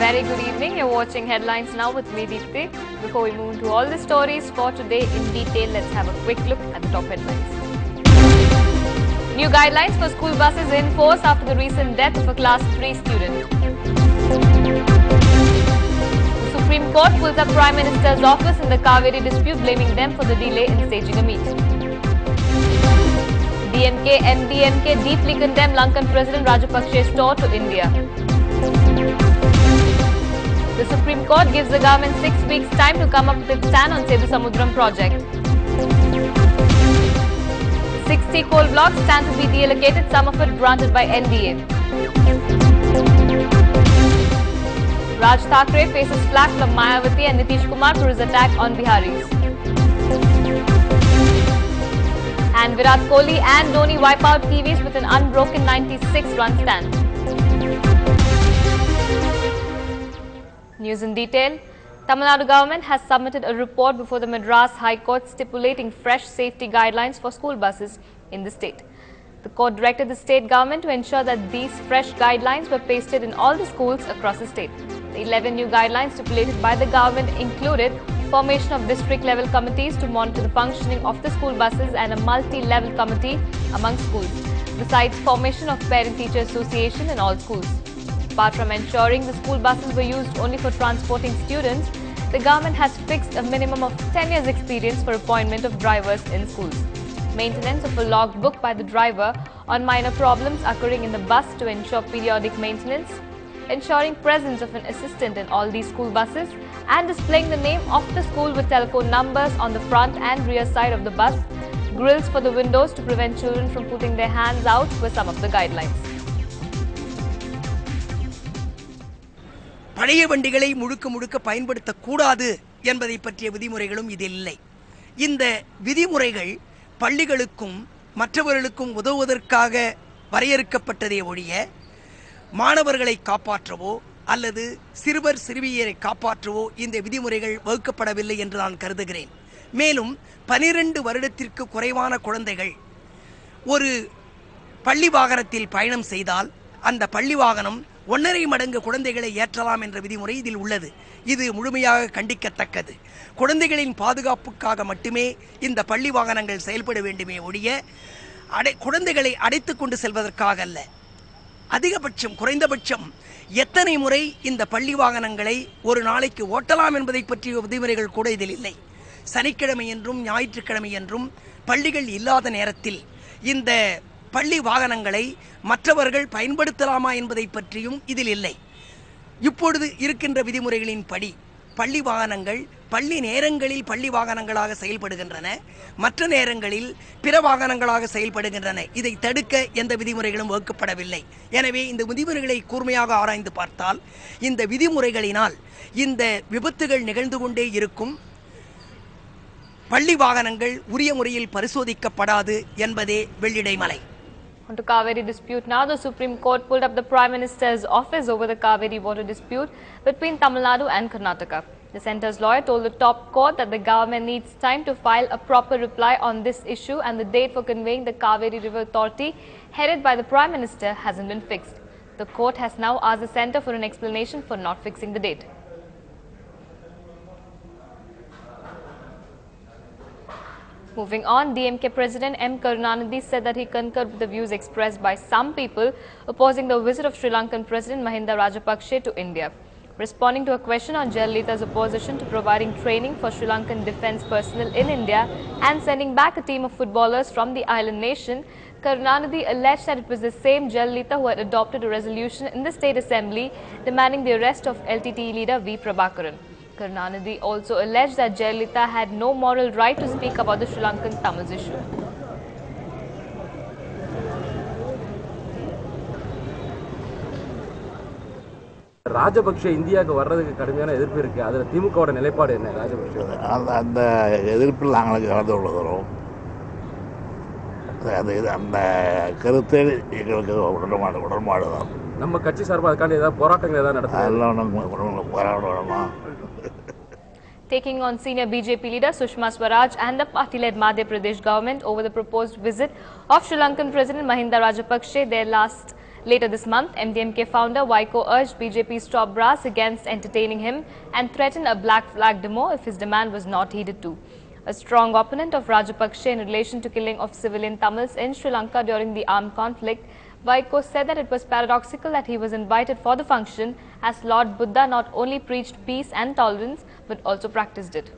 very good evening. You're watching Headlines Now with me, Deepthi. Before we move into all the stories for today in detail, let's have a quick look at the top headlines. New guidelines for school buses in force after the recent death of a Class 3 student. The Supreme Court pulls up Prime Minister's office in the Kaveri dispute, blaming them for the delay in staging a meet. DMK, MDMK deeply condemn Lankan President Rajapakse's tour to India. The Supreme Court gives the government 6 weeks' time to come up with its stand on Setu Samudram project. 60 coal blocks stand to be deallocated, some of it granted by NDA. Raj Thackeray faces flak from Mayawati and Nitish Kumar for his attack on Biharis. And Virat Kohli and Dhoni wipe out Kiwis with an unbroken 96-run stand. News in detail. Tamil Nadu government has submitted a report before the Madras High Court stipulating fresh safety guidelines for school buses in the state. The court directed the state government to ensure that these fresh guidelines were pasted in all the schools across the state. The 11 new guidelines stipulated by the government included formation of district-level committees to monitor the functioning of the school buses and a multi-level committee among schools, besides formation of parent-teacher association in all schools. Apart from ensuring the school buses were used only for transporting students, the government has fixed a minimum of 10 years experience for appointment of drivers in schools. Maintenance of a log book by the driver on minor problems occurring in the bus to ensure periodic maintenance, ensuring presence of an assistant in all these school buses, and displaying the name of the school with telephone numbers on the front and rear side of the bus, grills for the windows to prevent children from putting their hands out were some of the guidelines. பழைய வண்டிகளை முழுக்க பயன்படுத்தக்கூடாது என்பதை பற்றிய விதிமுறைகளும் இதில் இல்லை. இந்த விதிமுறைகள் பள்ளிகளுக்கும் மற்றவர்களுக்கும் உதவுவதற்காக வரையறுக்கப்பட்டதே ஒழிய மாணவர்களை காப்பாற்றவோ அல்லது சிறுவர் சிறுமியரை காப்பாற்றவோ இந்த விதிமுறைகள் வகுக்கப்படவில்லை என்று நான் கருதுகிறேன். மேலும் 12 வருடத்திற்கு குறைவான குழந்தைகள் ஒரு பள்ளி வாகனத்தில் பயணம் செய்தால் அந்த பள்ளி வாகனம் 1.5 மடங்கு குழந்தைகளை ஏற்றலாம் என்ற விதிமுறை இதில் உள்ளது. இது முழுமையாக கண்டிக்கத்தக்கது. குழந்தைகளின் பாதுகாப்புக்காக மட்டுமே இந்த பள்ளி வாகனங்கள் செயல்பட வேண்டுமே ஒழிய குழந்தைகளை அடைத்து கொண்டு செல்வதற்காக அல்ல. அதிகபட்சம் குறைந்தபட்சம் எத்தனை முறை இந்த பள்ளி வாகனங்களை ஒரு நாளைக்கு ஓட்டலாம் என்பதை பற்றிய விதிமுறைகள் கூட இதில் இல்லை. சனிக்கிழமை என்றும் ஞாயிற்றுக்கிழமை என்றும் பள்ளிகள் இல்லாத நேரத்தில் இந்த பள்ளி வாகனங்களை மற்றவர்கள் பயன்படுத்தலாமா என்பதை பற்றியும் இதில் இல்லை. இப்பொழுது இருக்கின்ற விதிமுறைகளின் படி பள்ளி வாகனங்கள் பள்ளி நேரங்களில் பள்ளி வாகனங்களாக செயல்படுகின்றன, மற்ற நேரங்களில் பிற வாகனங்களாக செயல்படுகின்றன. இதை தடுக்க எந்த விதிமுறைகளும் வகுக்கப்படவில்லை. எனவே இந்த விதிமுறைகளை கூர்மையாக ஆராய்ந்து பார்த்தால் இந்த விதிமுறைகளினால் இந்த விபத்துகள் நிகழ்ந்து கொண்டே இருக்கும், பள்ளி வாகனங்கள் உரிய முறையில் பரிசோதிக்கப்படாது என்பதே வெள்ளிடைமலை. On to Kaveri dispute now. The Supreme Court pulled up the Prime Minister's office over the Kaveri water dispute between Tamil Nadu and Karnataka. The centre's lawyer told the top court that the government needs time to file a proper reply on this issue and the date for conveying the Kaveri River Authority headed by the Prime Minister hasn't been fixed. The court has now asked the centre for an explanation for not fixing the date. Moving on, DMK President M. Karunanidhi said that he concurred with the views expressed by some people opposing the visit of Sri Lankan President Mahinda Rajapakse to India. Responding to a question on Jayalalitha's opposition to providing training for Sri Lankan defence personnel in India and sending back a team of footballers from the island nation, Karunanidhi alleged that it was the same Jayalalitha who had adopted a resolution in the State Assembly demanding the arrest of LTTE leader V. Prabhakaran. Karunanidhi also alleged that Jayalalitha had no moral right to speak about the Sri Lankan Tamils issue. Rajapaksa இந்தியாவுக்கு வர்றதுக்கு கடுமையான எதிர்ப்பு இருக்கு. அதில் திமுகவோட நிலைப்பாடு என்ன? ராஜபக்ஷ அந்த எதிர்ப்பில் நாங்களுக்கு கலந்து கொள்ளுகிறோம். அந்த கருத்தை எங்களுக்கு உடன்பாடு தான். நம்ம கட்சி சார்பாக அதுக்காண்டி ஏதாவது போராட்டங்கள் ஏதாவது நடத்துறோம்? Taking on senior BJP leader Sushma Swaraj and the party-led Madhya Pradesh government over the proposed visit of Sri Lankan President Mahinda Rajapakse, their last Later this month, MDMK founder Vaiko urged BJP stop brass against entertaining him and threatened a black flag demo if his demand was not heeded to. A strong opponent of Rajapaksa in relation to killing of civilian Tamils in Sri Lanka during the armed conflict, Vaiko said that it was paradoxical that he was invited for the function as Lord Buddha not only preached peace and tolerance but also practiced it.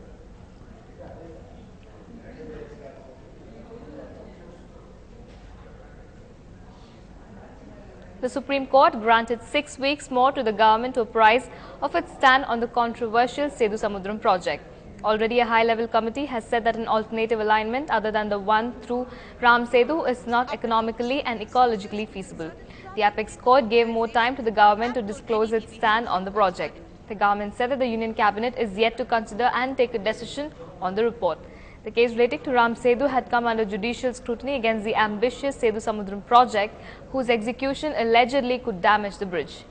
The Supreme Court granted 6 weeks more to the government to apprise of its stand on the controversial Sethu Samudram project. Already a high-level committee has said that an alternative alignment other than the one through Ram Setu is not economically and ecologically feasible. The apex court gave more time to the government to disclose its stand on the project. The government said that the Union Cabinet is yet to consider and take a decision on the report. The case relating to Ram Setu had come under judicial scrutiny against the ambitious Sethu Samudram project, whose execution allegedly could damage the bridge.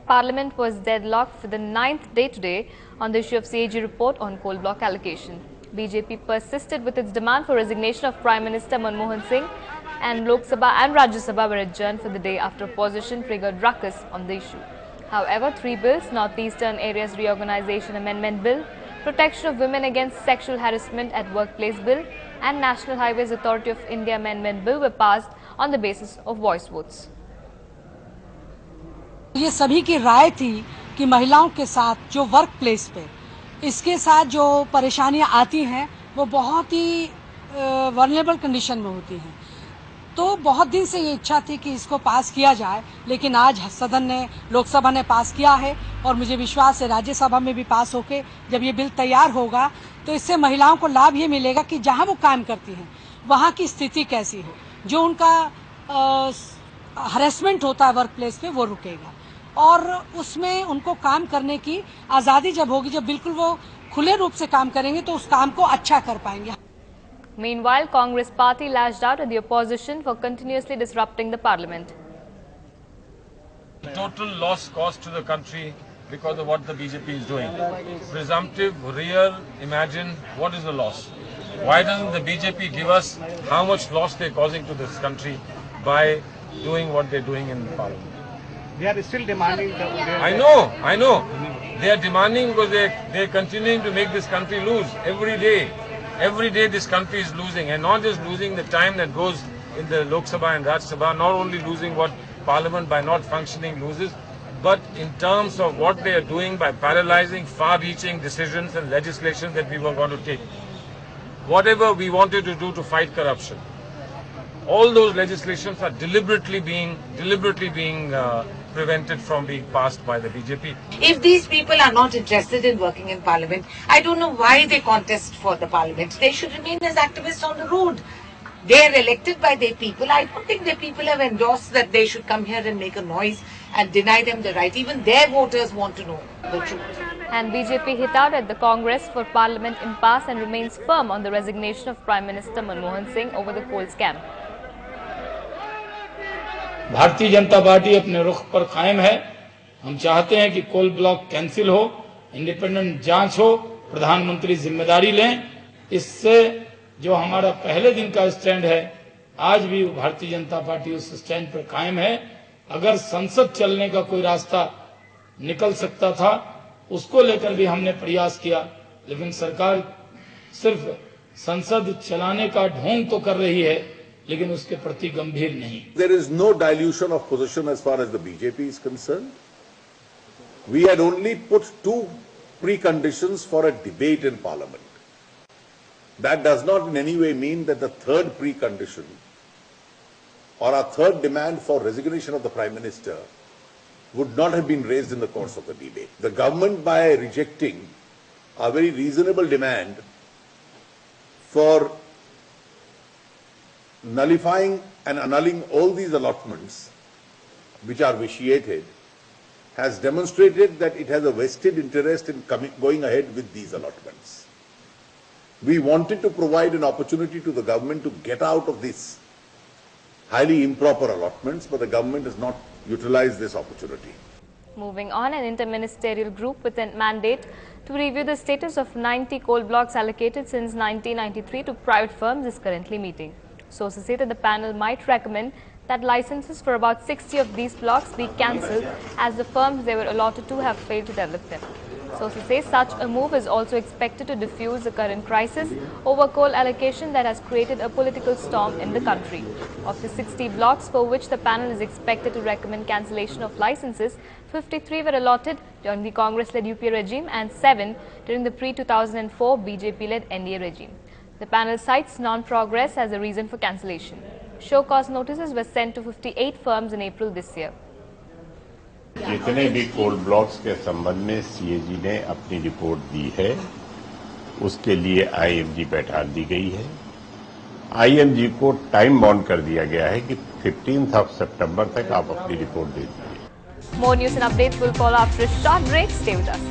Parliament was deadlocked for the 9th day today on the issue of CAG report on coal block allocation. BJP persisted with its demand for resignation of Prime Minister Manmohan Singh, and Lok Sabha and Rajya Sabha were adjourned for the day after opposition triggered ruckus on the issue. However, 3 bills, Northeastern Areas Reorganization Amendment Bill, Protection of Women Against Sexual Harassment at Workplace Bill and National Highways Authority of India Amendment Bill were passed on the basis of voice votes. ये सभी की राय थी कि महिलाओं के साथ जो work place पे इसके साथ जो परेशानियां आती हैं वो बहुत ही वल्नरेबल कंडीशन में होती हैं, तो बहुत दिन से ये इच्छा थी कि इसको पास किया जाए, लेकिन आज सदन ने, लोकसभा ने पास किया है और मुझे विश्वास है राज्यसभा में भी पास होके जब ये बिल तैयार होगा तो इससे महिलाओं को लाभ ये मिलेगा कि जहां वो काम करती हैं वहां की स्थिति कैसी हो, जो उनका हरेसमेंट होता है वर्क प्लेस पे वो रुकेगा और उसमें उनको काम करने की आजादी जब होगी, जब बिल्कुल वो खुले रूप से काम करेंगे तो उस काम को अच्छा कर पाएंगे. Meanwhile, Congress party lashed out at the opposition for continuously disrupting the parliament. Total loss caused to the country because of what the BJP is doing. Presumptive, real, imagine, what is the loss? Why doesn't the BJP give us how much loss they're causing to this country by doing what they're doing in parliament? They are still demanding. I know. They are demanding because they're continuing to make this country lose every day. Every day this country is losing, and not just losing the time that goes in the Lok Sabha and Rajya Sabha, not only losing what Parliament by not functioning loses, but in terms of what they are doing by paralyzing far-reaching decisions and legislation that we were going to take. Whatever we wanted to do to fight corruption, all those legislations are deliberately being prevented from being passed by the BJP. If these people are not interested in working in Parliament, I don't know why they contest for the Parliament. They should remain as activists on the road. They are elected by their people. I don't think their people have endorsed that they should come here and make a noise and deny them the right. Even their voters want to know the truth. And BJP hit out at the Congress for Parliament impasse and remains firm on the resignation of Prime Minister Manmohan Singh over the coal scam. Bharatiya Janata party अपने रुख पर कायम है. हम चाहते हैं कि coal block cancel हो, इंडिपेंडेंट जांच हो, प्रधानमंत्री जिम्मेदारी लें. इससे जो हमारा पहले दिन का स्टैंड है, आज भी भारतीय जनता पार्टी उस स्टैंड पर कायम है. अगर संसद चलने का कोई रास्ता निकल सकता था, उसको लेकर भी हमने प्रयास किया, लेकिन सरकार सिर्फ संसद चलाने का ढोंग तो कर रही है, लेकिन उसके प्रति गंभीर नहीं. There is no dilution of position as far as the BJP is concerned. We had only put 2 preconditions for a debate in Parliament. That does not in any way mean that the third precondition or our third demand for resignation of the Prime Minister would not have been raised in the course of the debate. The government, by rejecting a very reasonable demand for nullifying and annulling all these allotments which are vitiated, has demonstrated that it has a vested interest in going ahead with these allotments. We wanted to provide an opportunity to the government to get out of these highly improper allotments, but the government has not utilized this opportunity. Moving on, an interministerial group with a mandate to review the status of 90 coal blocks allocated since 1993 to private firms is currently meeting. Sources say that the panel might recommend that licenses for about 60 of these blocks be cancelled as the firms they were allotted to have failed to develop them. Sources say such a move is also expected to diffuse the current crisis over coal allocation that has created a political storm in the country. Of the 60 blocks for which the panel is expected to recommend cancellation of licenses, 53 were allotted during the Congress-led UPA regime and 7 during the pre-2004 BJP-led NDA regime. The panel cites non-progress as a reason for cancellation. Show cause notices were sent to 58 firms in April this year. जितने भी coal blocks के संबंध में CAG ने अपनी report दी है उसके लिए आईएमजी बैठा दी गई है। आईएमजी को टाइम बाउंड कर दिया गया है कि 15 सितंबर तक आप अपनी रिपोर्ट दे दीजिए। More news and updates will follow after a short break. Stay with us.